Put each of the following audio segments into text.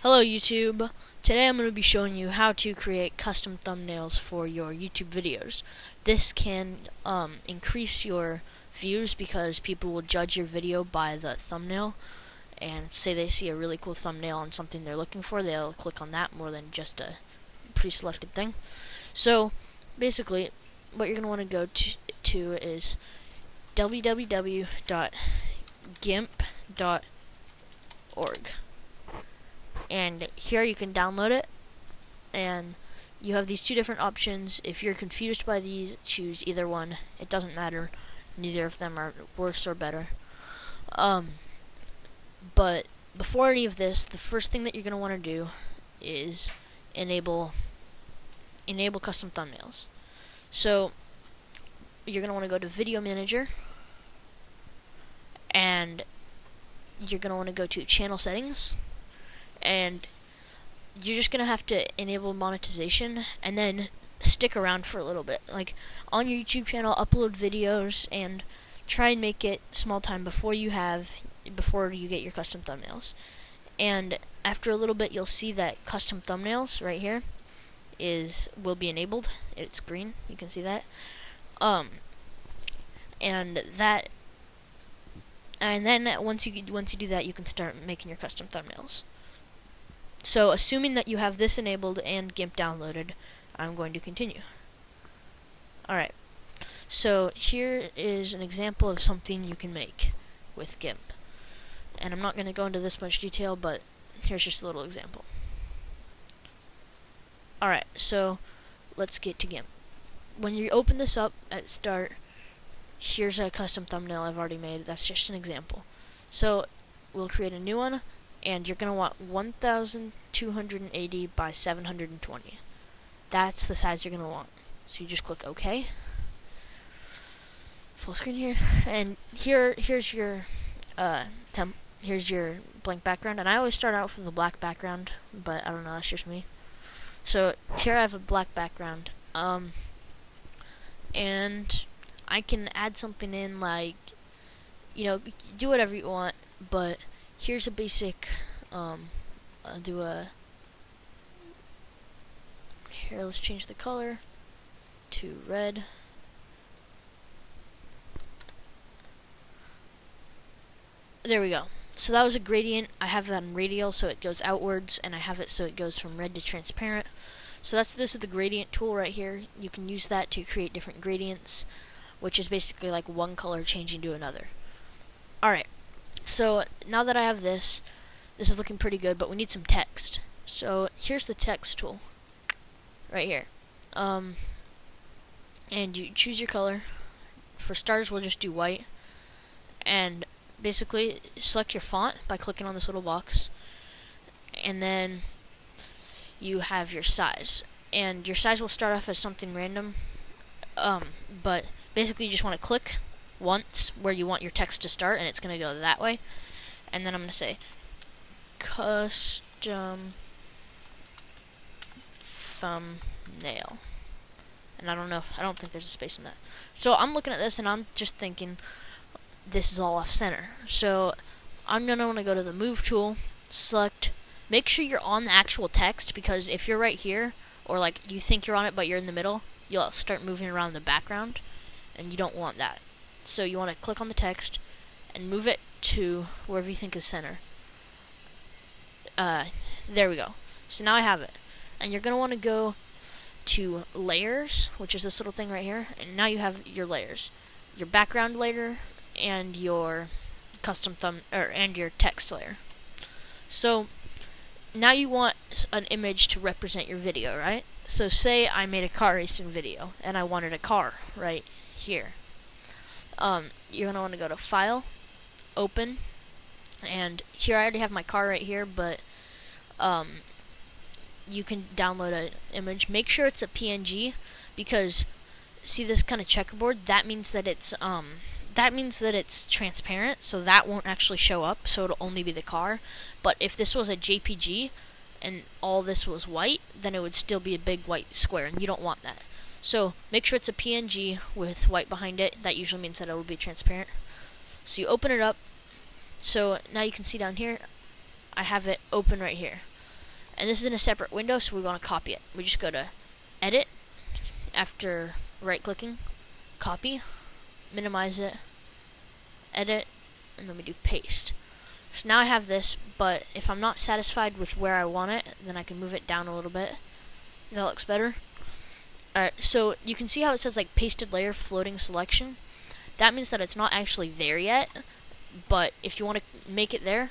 Hello YouTube. Today I'm going to be showing you how to create custom thumbnails for your YouTube videos. This can increase your views because people will judge your video by the thumbnail, and say they see a really cool thumbnail on something they're looking for, they'll click on that more than just a pre-selected thing. So basically what you're going to want to go to is www.gimp.org. And here you can download it, and you have these two different options. If you're confused by these, choose either one. It doesn't matter. Neither of them are worse or better. But before any of this, the first thing that you're going to want to do is enable custom thumbnails. So you're going to want to go to Video Manager, and you're going to want to go to Channel Settings. And you're just going to have to enable monetization and then stick around for a little bit. Like, on your YouTube channel, upload videos and try and make it small time before you get your custom thumbnails. And after a little bit, you'll see that custom thumbnails right here will be enabled. It's green. You can see that. And then once you do that, you can start making your custom thumbnails. So, assuming that you have this enabled and GIMP downloaded, I'm going to continue. Alright, so here is an example of something you can make with GIMP. And I'm not going to go into this much detail, but here's just a little example. Alright, so let's get to GIMP. When you open this up at start, here's a custom thumbnail I've already made. That's just an example. So, we'll create a new one. And you're going to want 1280 by 720. That's the size you're going to want. So you just click OK. Full screen here. And here's your here's your blank background. And I always start out from the black background, but I don't know, that's just me. So here I have a black background. And I can add something in, like, do whatever you want, but here's a basic, here, let's change the color to red. There we go. So that was a gradient. I have that in radial so it goes outwards, and I have it so it goes from red to transparent. So this is the gradient tool right here. You can use that to create different gradients, which is basically like one color changing to another. Alright. So now that I have this is looking pretty good, but we need some text. So here's the text tool right here. And you choose your color. For starters, we'll just do white. And basically select your font by clicking on this little box. And then you have your size. And your size will start off as something random. But basically you just want to click once where you want your text to start, and it's going to go that way. And then I'm going to say custom thumbnail, and I don't think there's a space in that. So I'm looking at this and I'm just thinking this is all off center. So I'm going to want to go to the move tool, make sure you're on the actual text, because if you're right here, or like you think you're on it but you're in the middle, you'll start moving around the background, and you don't want that. So you want to click on the text and move it to wherever you think is center. There we go. So now I have it. And you're going to want to go to layers, which is this little thing right here. And now you have your layers. Your background layer and your custom and your text layer. So now you want an image to represent your video, right? So say I made a car racing video and I wanted a car right here. You're going to want to go to File, Open, and here I already have my car right here, but you can download an image. Make sure it's a PNG, because see this kind of checkerboard? That means that it's transparent, so that won't actually show up, so it'll only be the car. But if this was a JPG and all this was white, then it would still be a big white square, and you don't want that. So make sure it's a PNG with white behind it. That usually means that it will be transparent. So you open it up. So now you can see down here, I have it open right here. And this is in a separate window, so we want to copy it. We just go to Edit, after right-clicking, Copy, minimize it, Edit, and then we do Paste. So now I have this, but if I'm not satisfied with where I want it, then I can move it down a little bit. That looks better. Alright, so you can see how it says like pasted layer floating selection. That means that it's not actually there yet, but if you want to make it there,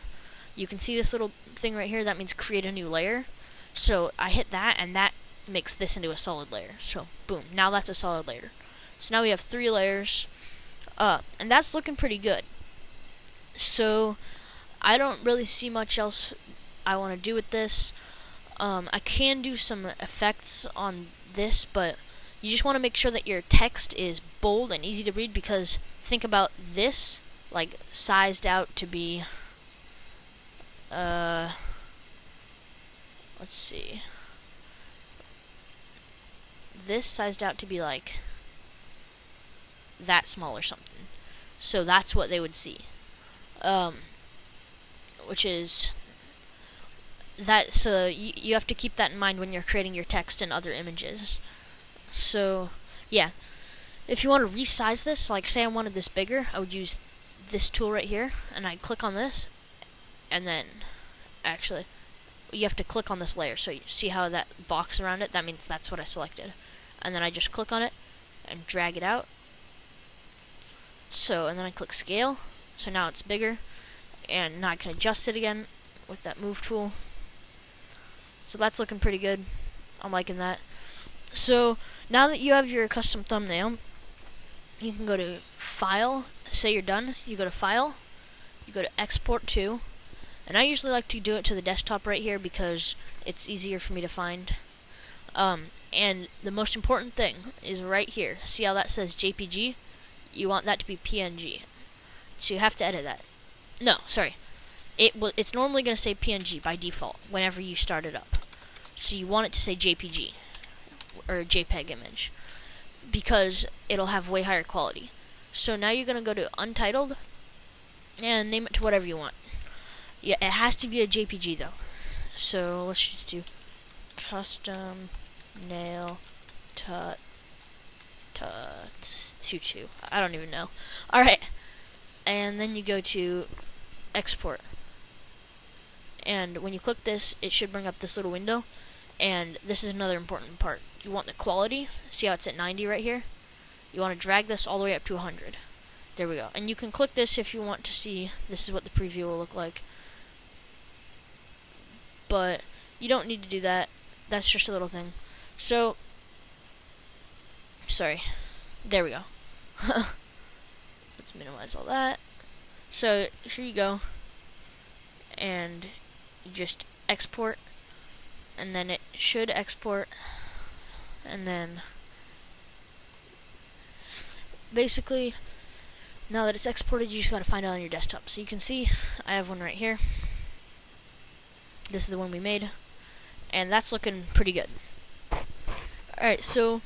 you can see this little thing right here. That means create a new layer. So I hit that, and that makes this into a solid layer. So boom, now that's a solid layer. So now we have 3 layers, and that's looking pretty good. So I don't really see much else I want to do with this. I can do some effects on this, but you just want to make sure that your text is bold and easy to read, because think about this, like sized out to be, let's see, this sized out to be like that small or something. So that's what they would see. Which is that, so you have to keep that in mind when you're creating your text and other images. So yeah, if you want to resize this, like say I wanted this bigger, I would use this tool right here, and I'd click on this, and then actually you have to click on this layer. So you see how that box around it, that means that's what I selected, and then I just click on it and drag it out. So, and then I click scale, so now it's bigger, and now I can adjust it again with that move tool. So that's looking pretty good. I'm liking that. So now that you have your custom thumbnail, you can go to File, say you're done, you go to File, you go to Export to, and I usually like to do it to the desktop right here because it's easier for me to find. And the most important thing is right here. See how that says JPG? You want that to be PNG. So you have to edit that. No, sorry. It's normally going to say PNG by default whenever you start it up. So you want it to say JPG or JPEG image because it'll have way higher quality. So now you're going to go to Untitled and name it to whatever you want. Yeah, it has to be a JPG though. So let's just do custom nail tut 22. I don't even know. Alright. And then you go to export. And when you click this, it should bring up this little window. And this is another important part. You want the quality. See how it's at 90 right here? You want to drag this all the way up to 100. There we go. And you can click this if you want to see this is what the preview will look like. But you don't need to do that. That's just a little thing. So, sorry. There we go. Let's minimize all that. So, here you go. And you just export. And then it should export. And then basically, now that it's exported, you just gotta find it on your desktop. So you can see, I have one right here. This is the one we made. And that's looking pretty good. Alright, so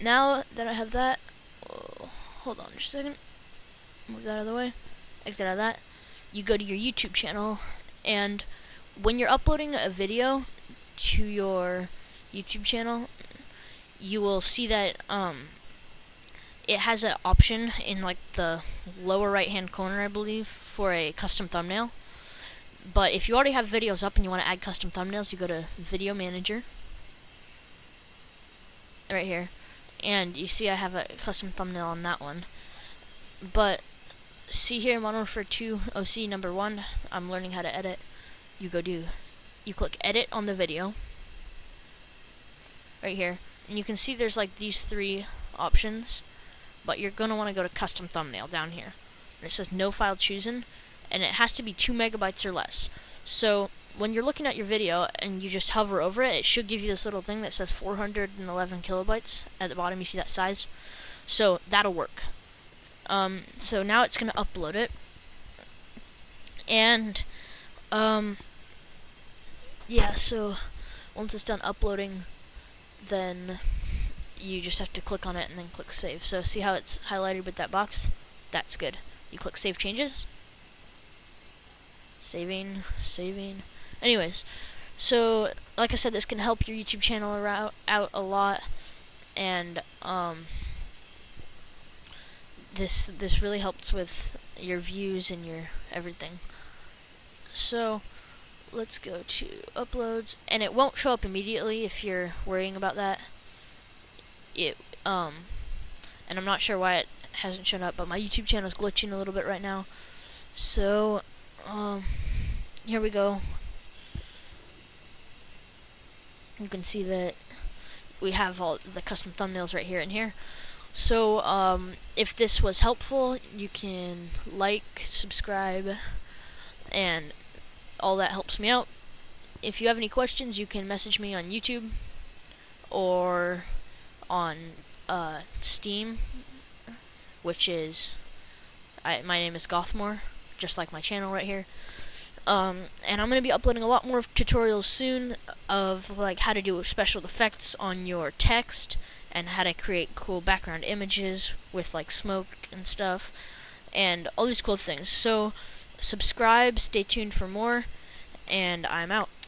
now that I have that, hold on just a second. Move that out of the way. Exit out of that. You go to your YouTube channel, and when you're uploading a video to your YouTube channel, you will see that it has an option in like the lower right hand corner, I believe, for a custom thumbnail. But if you already have videos up and you want to add custom thumbnails, you go to Video Manager right here, and you see I have a custom thumbnail on that one. But see here, Modern Warfare 2 OC number 1, I'm learning how to edit. You click edit on the video right here, and you can see there's like these 3 options, but you're going to want to go to custom thumbnail down here, and it says no file chosen, and it has to be 2 megabytes or less. So when you're looking at your video and you just hover over it, it should give you this little thing that says 411 kilobytes at the bottom. You see that size? So that'll work. So now it's going to upload it, and yeah, so once it's done uploading, then you just have to click on it and then click save. So see how it's highlighted with that box? That's good. You click save changes. Saving. Anyways, So, like I said, this can help your YouTube channel out a lot, and this really helps with your views and your everything. So, let's go to uploads, and it won't show up immediately if you're worrying about that. And I'm not sure why it hasn't shown up, but my YouTube channel is glitching a little bit right now. So, here we go. You can see that we have all the custom thumbnails right here and here. So, if this was helpful, you can like, subscribe, and all that helps me out. If you have any questions, you can message me on YouTube or on Steam, which is my name is Gothmore, just like my channel right here. And I'm going to be uploading a lot more tutorials soon of like how to do special effects on your text and how to create cool background images with like smoke and stuff and all these cool things. So subscribe, stay tuned for more, and I'm out.